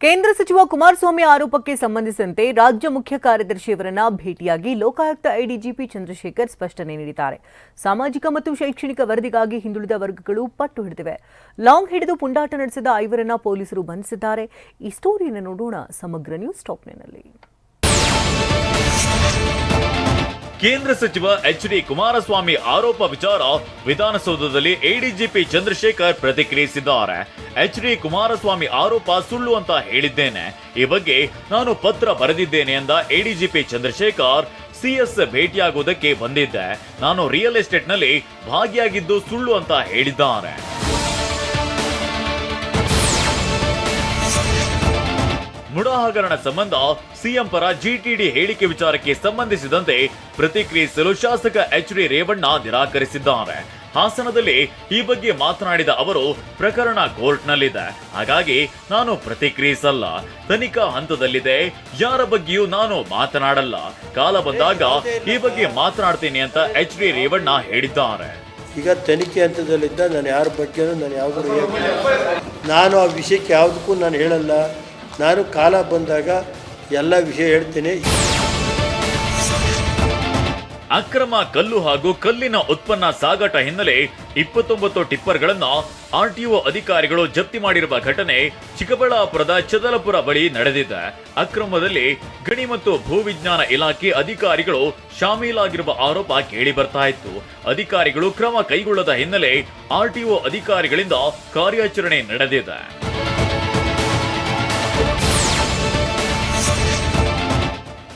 ಕೇಂದ್ರ ಸಚಿವ ಕುಮಾರಸ್ವಾಮಿ ಆರೋಪಕ್ಕೆ ಸಂಬಂಧಿಸಿದಂತೆ ರಾಜ್ಯ ಮುಖ್ಯ ಕಾರ್ಯದರ್ಶಿಯವರನ್ನ ಭೇಟಿಯಾಗಿ ಲೋಕಾಯುಕ್ತ ಎಡಿಜಿಪಿ ಚಂದ್ರಶೇಖರ್ ಸ್ಪಷ್ಟನೆ ನೀಡಿದ್ದಾರೆ. ಸಾಮಾಜಿಕ ಮತ್ತು ಶೈಕ್ಷಣಿಕ ವರದಿಗಾಗಿ ಹಿಂದುಳಿದ ವರ್ಗಗಳು ಪಟ್ಟು ಹಿಡಿದಿವೆ. ಲಾಂಗ್ ಹಿಡಿದು ಪುಂಡಾಟ ನಡೆಸಿದ 5 ಪೊಲೀಸರು ಬಂಧಿಸಿದ್ದಾರೆ. ಈ ಸ್ಟೋರಿಯನ್ನು ನೋಡೋಣ ಸಮಗ್ರ ನ್ಯೂಸ್ ಟಾಪ್ನಲ್ಲಿ. ಕೇಂದ್ರ ಸಚಿವ ಎಚ್.ಡಿ. ಕುಮಾರಸ್ವಾಮಿ ಆರೋಪ ವಿಚಾರ ವಿಧಾನಸೌಧದಲ್ಲಿ ಎಡಿಜಿಪಿ ಚಂದ್ರಶೇಖರ್ ಪ್ರತಿಕ್ರಿಯಿಸಿದ್ದಾರೆ. ಎಚ್.ಡಿ. ಕುಮಾರಸ್ವಾಮಿ ಆರೋಪ ಸುಳ್ಳು ಅಂತ ಹೇಳಿದ್ದೇನೆ. ಈ ಬಗ್ಗೆ ನಾನು ಪತ್ರ ಬರೆದಿದ್ದೇನೆ ಎಂದ ಎಡಿಜಿಪಿ ಚಂದ್ರಶೇಖರ್, ಸಿಎಸ್ ಭೇಟಿಯಾಗುವುದಕ್ಕೆ ಬಂದಿದ್ದೆ. ನಾನು ರಿಯಲ್ ಎಸ್ಟೇಟ್ನಲ್ಲಿ ಭಾಗಿಯಾಗಿದ್ದು ಸುಳ್ಳು ಅಂತ ಹೇಳಿದ್ದಾರೆ. ಮುಡಾ ಹಗರಣ ಸಂಬಂಧ ಸಿಎಂ ಪರ ಜಿಟಿಡಿ ಹೇಳಿಕೆ ವಿಚಾರಕ್ಕೆ ಸಂಬಂಧಿಸಿದಂತೆ ಪ್ರತಿಕ್ರಿಯಿಸಲು ಶಾಸಕ ಎಚ್.ಡಿ. ರೇವಣ್ಣ ನಿರಾಕರಿಸಿದ್ದಾರೆ. ಹಾಸನದಲ್ಲಿ ಈ ಬಗ್ಗೆ ಮಾತನಾಡಿದ ಅವರು, ಪ್ರಕರಣ ಕೋರ್ಟ್ನಲ್ಲಿದೆ, ಹಾಗಾಗಿ ನಾನು ಪ್ರತಿಕ್ರಿಯಿಸಲ್ಲ. ತನಿಖಾ ಹಂತದಲ್ಲಿದೆ, ಯಾರ ಬಗ್ಗೆಯೂ ನಾನು ಮಾತನಾಡಲ್ಲ. ಕಾಲ ಬಂದಾಗ ಈ ಬಗ್ಗೆ ಮಾತನಾಡ್ತೀನಿ ಅಂತ ಎಚ್.ಡಿ. ರೇವಣ್ಣ ಹೇಳಿದ್ದಾರೆ. ಈಗ ತನಿಖೆ ಹಂತದಲ್ಲಿದ್ದ ನಾನು ಯಾರ ಬಗ್ಗೆನೂ ನಾನು ಆ ವಿಷಯಕ್ಕೆ ಯಾವುದಕ್ಕೂ ನಾನು ಹೇಳಲ್ಲ. ನಾನು ಕಾಲ ಬಂದಾಗ ಎಲ್ಲ ವಿಷಯ ಹೇಳ್ತೇನೆ. ಅಕ್ರಮ ಕಲ್ಲು ಹಾಗೂ ಕಲ್ಲಿನ ಉತ್ಪನ್ನ ಸಾಗಾಟ ಹಿನ್ನೆಲೆ 29 ಟಿಪ್ಪರ್ಗಳನ್ನು ಆರ್ಟಿಒ ಅಧಿಕಾರಿಗಳು ಜಪ್ತಿ ಮಾಡಿರುವ ಘಟನೆ ಚಿಕ್ಕಬಳ್ಳಾಪುರದ ಚದಲಪುರ ಬಳಿ ನಡೆದಿದೆ. ಅಕ್ರಮದಲ್ಲಿ ಗಣಿ ಮತ್ತು ಭೂವಿಜ್ಞಾನ ಇಲಾಖೆ ಅಧಿಕಾರಿಗಳು ಶಾಮೀಲಾಗಿರುವ ಆರೋಪ ಕೇಳಿ ಬರ್ತಾ ಇತ್ತು. ಅಧಿಕಾರಿಗಳು ಕ್ರಮ ಕೈಗೊಳ್ಳದ ಹಿನ್ನೆಲೆ ಆರ್ಟಿಒ ಅಧಿಕಾರಿಗಳಿಂದ ಕಾರ್ಯಾಚರಣೆ ನಡೆದಿದೆ.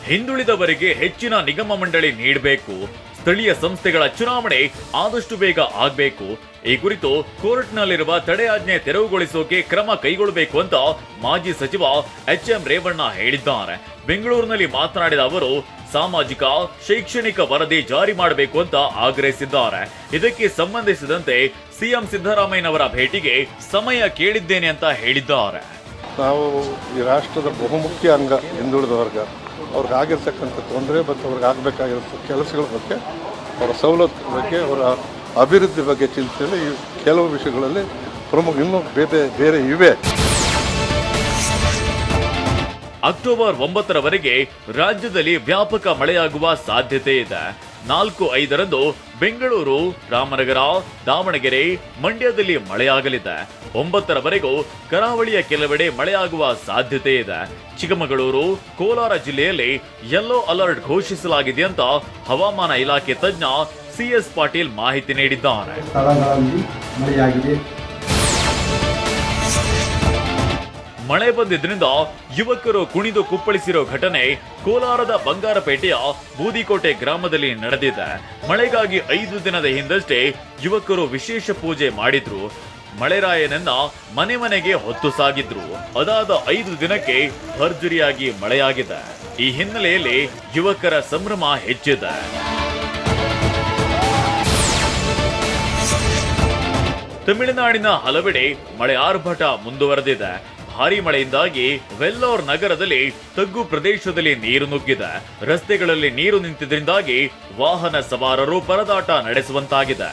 ಹಿಂದುಳಿದವರಿಗೆ ಹೆಚ್ಚಿನ ನಿಗಮ ಮಂಡಳಿ ನೀಡಬೇಕು. ಸ್ಥಳೀಯ ಸಂಸ್ಥೆಗಳ ಚುನಾವಣೆ ಆದಷ್ಟು ಬೇಗ ಆಗಬೇಕು. ಈ ಕುರಿತು ಕೋರ್ಟ್ನಲ್ಲಿರುವ ತಡೆಯಾಜ್ಞೆ ತೆರವುಗೊಳಿಸೋಕೆ ಕ್ರಮ ಕೈಗೊಳ್ಳಬೇಕು ಅಂತ ಮಾಜಿ ಸಚಿವ ಎಚ್.ಎಂ. ರೇವಣ್ಣ ಹೇಳಿದ್ದಾರೆ. ಬೆಂಗಳೂರಿನಲ್ಲಿ ಮಾತನಾಡಿದ ಅವರು, ಸಾಮಾಜಿಕ ಶೈಕ್ಷಣಿಕ ವರದಿ ಜಾರಿ ಮಾಡಬೇಕು ಅಂತ ಆಗ್ರಹಿಸಿದ್ದಾರೆ. ಇದಕ್ಕೆ ಸಂಬಂಧಿಸಿದಂತೆ ಸಿಎಂ ಸಿದ್ದರಾಮಯ್ಯನವರ ಭೇಟಿಗೆ ಸಮಯ ಕೇಳಿದ್ದೇನೆ ಅಂತ ಹೇಳಿದ್ದಾರೆ. ನಾವು ಈ ರಾಷ್ಟ್ರದ ಬಹುಮುಖ್ಯ ಅಂಗ ಹಿಂದುಳಿದ ವರ್ಗ, ಅವ್ರಿಗೆ ಆಗಿರ್ತಕ್ಕಂಥ ತೊಂದರೆ ಮತ್ತು ಅವ್ರಿಗೆ ಆಗಬೇಕಾಗಿರೋ ಕೆಲಸಗಳ ಬಗ್ಗೆ, ಅವರ ಸವಲತ್ತು ಬಗ್ಗೆ, ಅವರ ಅಭಿವೃದ್ಧಿ ಬಗ್ಗೆ ಚಿಂತನೆ, ಈ ಕೆಲವು ವಿಷಯಗಳಲ್ಲಿ ಪ್ರಮುಖ ಇನ್ನೂ ಬೇರೆ ಇವೆ. ಅಕ್ಟೋಬರ್ 9ರವರೆಗೆ ರಾಜ್ಯದಲ್ಲಿ ವ್ಯಾಪಕ ಮಳೆಯಾಗುವ ಸಾಧ್ಯತೆ ಇದೆ. 4-5ರಂದು ಬೆಂಗಳೂರು, ರಾಮನಗರ, ದಾವಣಗೆರೆ, ಮಂಡ್ಯದಲ್ಲಿ ಮಳೆಯಾಗಲಿದೆ. 9ರವರೆಗೂ ಕರಾವಳಿಯ ಕೆಲವೆಡೆ ಮಳೆಯಾಗುವ ಸಾಧ್ಯತೆ ಇದೆ. ಚಿಕ್ಕಮಗಳೂರು, ಕೋಲಾರ ಜಿಲ್ಲೆಯಲ್ಲಿ ಯೆಲ್ಲೋ ಅಲರ್ಟ್ ಘೋಷಿಸಲಾಗಿದೆ ಅಂತ ಹವಾಮಾನ ಇಲಾಖೆ ತಜ್ಞ ಸಿಎಸ್ ಪಾಟೀಲ್ ಮಾಹಿತಿ ನೀಡಿದ್ದಾರೆ. ಮಳೆ ಬಂದಿದ್ರಿಂದ ಯುವಕರು ಕುಣಿದು ಕುಪ್ಪಳಿಸಿರೋ ಘಟನೆ ಕೋಲಾರದ ಬಂಗಾರಪೇಟೆಯ ಬೂದಿಕೋಟೆ ಗ್ರಾಮದಲ್ಲಿ ನಡೆದಿದೆ. ಮಳೆಗಾಗಿ 5 ದಿನದ ಹಿಂದಷ್ಟೇ ಯುವಕರು ವಿಶೇಷ ಪೂಜೆ ಮಾಡಿದ್ರು. ಮಳೆರಾಯನನ್ನ ಮನೆ ಮನೆಗೆ ಹೊತ್ತು ಸಾಗಿದ್ರು. ಅದಾದ 5 ದಿನಕ್ಕೆ ಭರ್ಜರಿಯಾಗಿ ಮಳೆಯಾಗಿದೆ. ಈ ಹಿನ್ನೆಲೆಯಲ್ಲಿ ಯುವಕರ ಸಂಭ್ರಮ ಹೆಚ್ಚಿದೆ. ತಮಿಳುನಾಡಿನ ಹಲವೆಡೆ ಮಳೆ ಆರ್ಭಟ ಮುಂದುವರೆದಿದೆ. ಭಾರಿ ಮಳೆಯಿಂದಾಗಿ ವೆಲ್ಲೋರ್ ನಗರದಲ್ಲಿ ತಗ್ಗು ಪ್ರದೇಶದಲ್ಲಿ ನೀರು ನುಗ್ಗಿದೆ. ರಸ್ತೆಗಳಲ್ಲಿ ನೀರು ನಿಂತಿದ್ದರಿಂದಾಗಿ ವಾಹನ ಸವಾರರು ಪರದಾಟ ನಡೆಸುವಂತಾಗಿದೆ.